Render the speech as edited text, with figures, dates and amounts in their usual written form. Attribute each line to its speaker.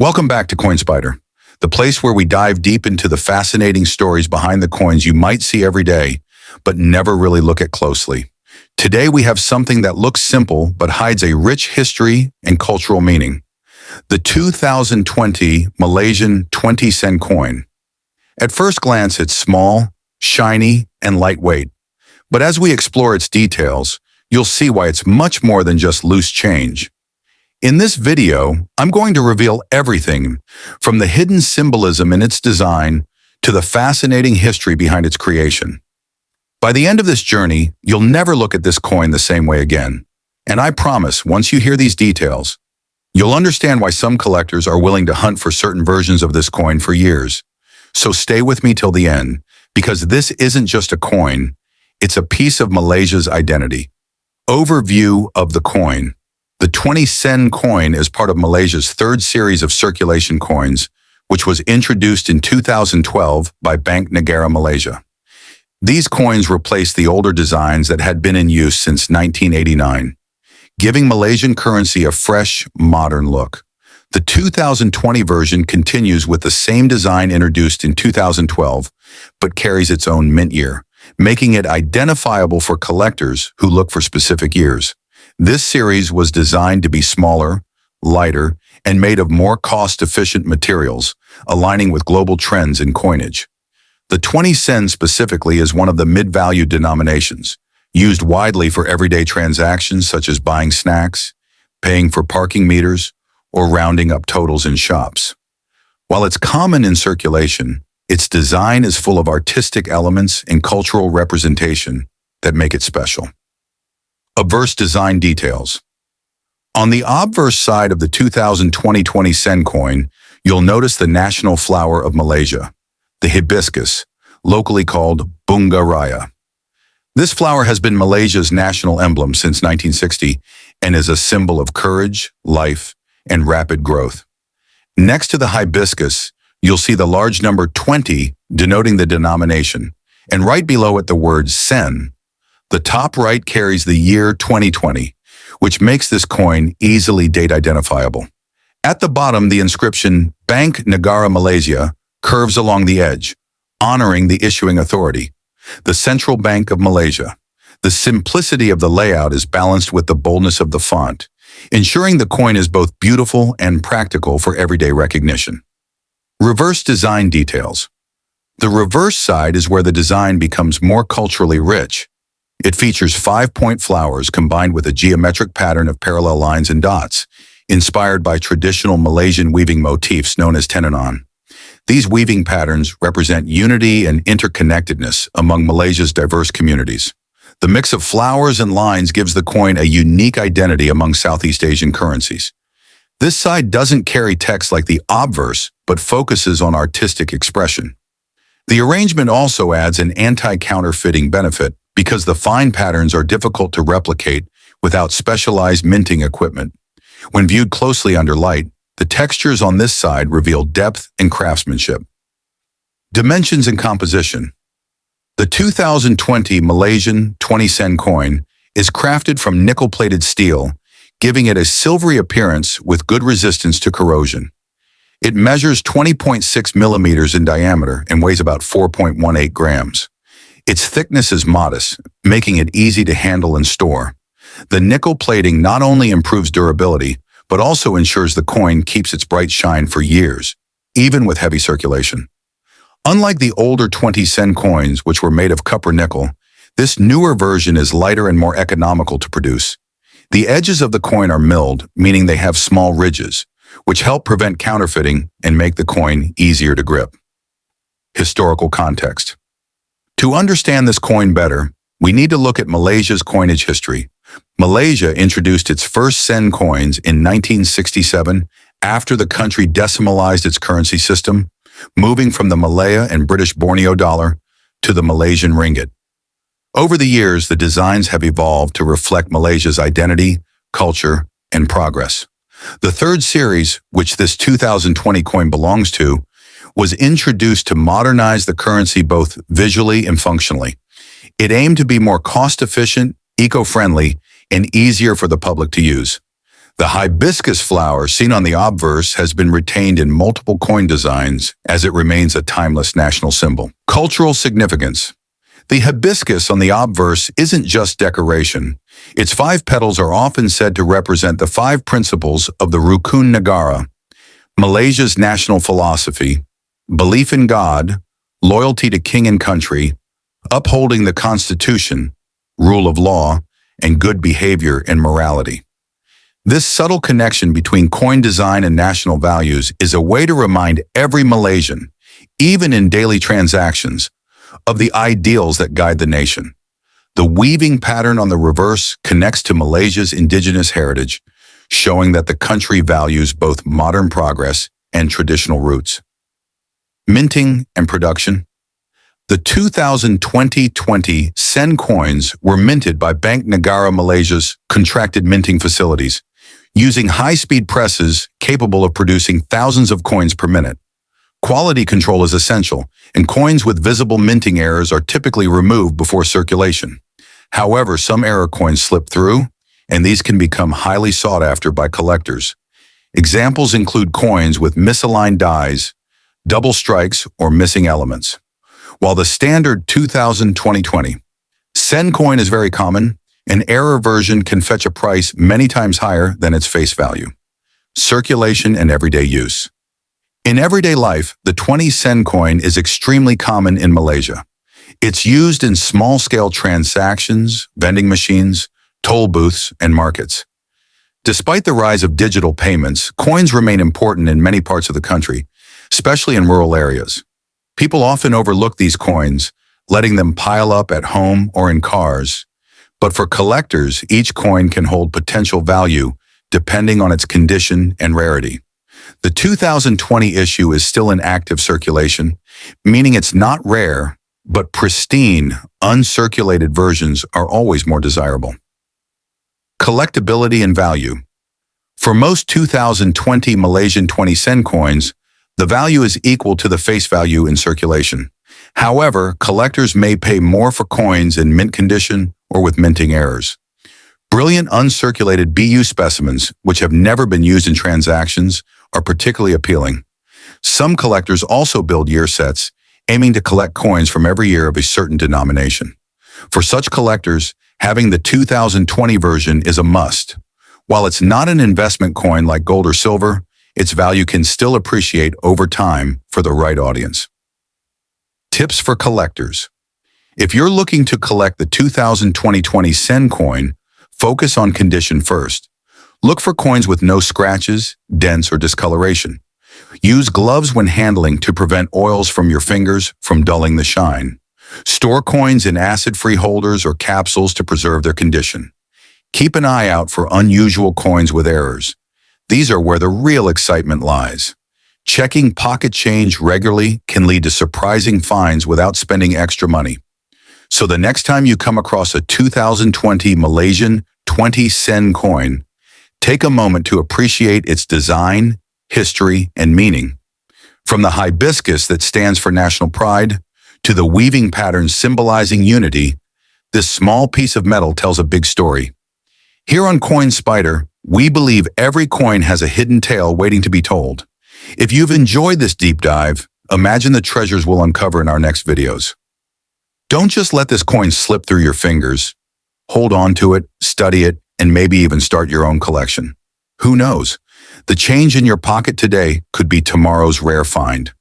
Speaker 1: Welcome back to Spyder, the place where we dive deep into the fascinating stories behind the coins you might see every day, but never really look at closely. Today we have something that looks simple but hides a rich history and cultural meaning. The 2020 Malaysian 20-cent coin. At first glance, it's small, shiny, and lightweight. But as we explore its details, you'll see why it's much more than just loose change. In this video, I'm going to reveal everything from the hidden symbolism in its design to the fascinating history behind its creation. By the end of this journey, you'll never look at this coin the same way again. And I promise, once you hear these details, you'll understand why some collectors are willing to hunt for certain versions of this coin for years. So stay with me till the end, because this isn't just a coin, it's a piece of Malaysia's identity. Overview of the coin. The 20-cent coin is part of Malaysia's third series of circulation coins, which was introduced in 2012 by Bank Negara Malaysia. These coins replaced the older designs that had been in use since 1989, giving Malaysian currency a fresh, modern look. The 2020 version continues with the same design introduced in 2012, but carries its own mint year, making it identifiable for collectors who look for specific years. This series was designed to be smaller, lighter, and made of more cost-efficient materials, aligning with global trends in coinage. The 20 cent specifically is one of the mid-value denominations, used widely for everyday transactions such as buying snacks, paying for parking meters, or rounding up totals in shops. While it's common in circulation, its design is full of artistic elements and cultural representation that make it special. Obverse design details. On the Obverse side of the 2020 20-cent coin, you'll notice the national flower of Malaysia, the hibiscus, locally called bunga raya. This flower has been Malaysia's national emblem since 1960 and is a symbol of courage, life, and rapid growth. Next to the hibiscus, you'll see the large number 20 denoting the denomination, and right below it the word sen. The top right carries the year 2020, which makes this coin easily date identifiable. At the bottom, the inscription Bank Negara Malaysia curves along the edge, honoring the issuing authority, the Central Bank of Malaysia. The simplicity of the layout is balanced with the boldness of the font, ensuring the coin is both beautiful and practical for everyday recognition. Reverse design details. The reverse side is where the design becomes more culturally rich. It features 5-point flowers combined with a geometric pattern of parallel lines and dots, inspired by traditional Malaysian weaving motifs known as tenunan. These weaving patterns represent unity and interconnectedness among Malaysia's diverse communities. The mix of flowers and lines gives the coin a unique identity among Southeast Asian currencies. This side doesn't carry text like the Obverse, but focuses on artistic expression. The arrangement also adds an anti-counterfeiting benefit, because the fine patterns are difficult to replicate without specialized minting equipment. When viewed closely under light, the textures on this side reveal depth and craftsmanship. Dimensions and composition. The 2020 Malaysian 20-cent coin is crafted from nickel-plated steel, giving it a silvery appearance with good resistance to corrosion. It measures 20.6 millimeters in diameter and weighs about 4.18 grams. Its thickness is modest, making it easy to handle and store. The nickel plating not only improves durability, but also ensures the coin keeps its bright shine for years, even with heavy circulation. Unlike the older 20-cent coins, which were made of copper nickel, this newer version is lighter and more economical to produce. The edges of the coin are milled, meaning they have small ridges, which help prevent counterfeiting and make the coin easier to grip. Historical context. To understand this coin better, we need to look at Malaysia's coinage history. Malaysia introduced its first sen coins in 1967 after the country decimalized its currency system, moving from the Malaya and British Borneo dollar to the Malaysian ringgit. Over the years, the designs have evolved to reflect Malaysia's identity, culture, and progress. The third series, which this 2020 coin belongs to, was introduced to modernize the currency both visually and functionally. It aimed to be more cost-efficient, eco-friendly, and easier for the public to use. The hibiscus flower seen on the obverse has been retained in multiple coin designs as it remains a timeless national symbol. Cultural significance. The hibiscus on the obverse isn't just decoration. Its 5 petals are often said to represent the 5 principles of the Rukun Negara, Malaysia's national philosophy: belief in God, loyalty to king and country, upholding the constitution, rule of law, and good behavior and morality. This subtle connection between coin design and national values is a way to remind every Malaysian, even in daily transactions, of the ideals that guide the nation. The weaving pattern on the reverse connects to Malaysia's indigenous heritage, showing that the country values both modern progress and traditional roots. Minting and production. The 2020 Sen coins were minted by Bank Negara Malaysia's contracted minting facilities, using high-speed presses capable of producing thousands of coins per minute. Quality control is essential, and coins with visible minting errors are typically removed before circulation. However, some error coins slip through, and these can become highly sought after by collectors. Examples include coins with misaligned dies, double strikes, or missing elements. While the standard 2020 Sen coin is very common, an error version can fetch a price many times higher than its face value. Circulation and everyday use. In everyday life, the 20 Sen coin is extremely common in Malaysia. It's used in small-scale transactions, vending machines, toll booths, and markets. Despite the rise of digital payments, coins remain important in many parts of the country, especially in rural areas. People often overlook these coins, letting them pile up at home or in cars. But for collectors, each coin can hold potential value depending on its condition and rarity. The 2020 issue is still in active circulation, meaning it's not rare, but pristine, uncirculated versions are always more desirable. Collectibility and value. For most 2020 Malaysian 20 Sen coins, the value is equal to the face value in circulation. However, collectors may pay more for coins in mint condition or with minting errors. Brilliant uncirculated BU specimens, which have never been used in transactions, are particularly appealing. Some collectors also build year sets, aiming to collect coins from every year of a certain denomination. For such collectors, having the 2020 version is a must. While it's not an investment coin like gold or silver, its value can still appreciate over time for the right audience. Tips for collectors. If you're looking to collect the 2020 Sen coin, focus on condition first. Look for coins with no scratches, dents, or discoloration. Use gloves when handling to prevent oils from your fingers from dulling the shine. Store coins in acid-free holders or capsules to preserve their condition. Keep an eye out for unusual coins with errors. These are where the real excitement lies. Checking pocket change regularly can lead to surprising finds without spending extra money. So the next time you come across a 2020 Malaysian 20 Sen coin, take a moment to appreciate its design, history, and meaning. From the hibiscus that stands for national pride to the weaving patterns symbolizing unity, this small piece of metal tells a big story. Here on Coin Spyder, we believe every coin has a hidden tale waiting to be told. If you've enjoyed this deep dive, imagine the treasures we'll uncover in our next videos. Don't just let this coin slip through your fingers. Hold on to it, study it, and maybe even start your own collection. Who knows? The change in your pocket today could be tomorrow's rare find.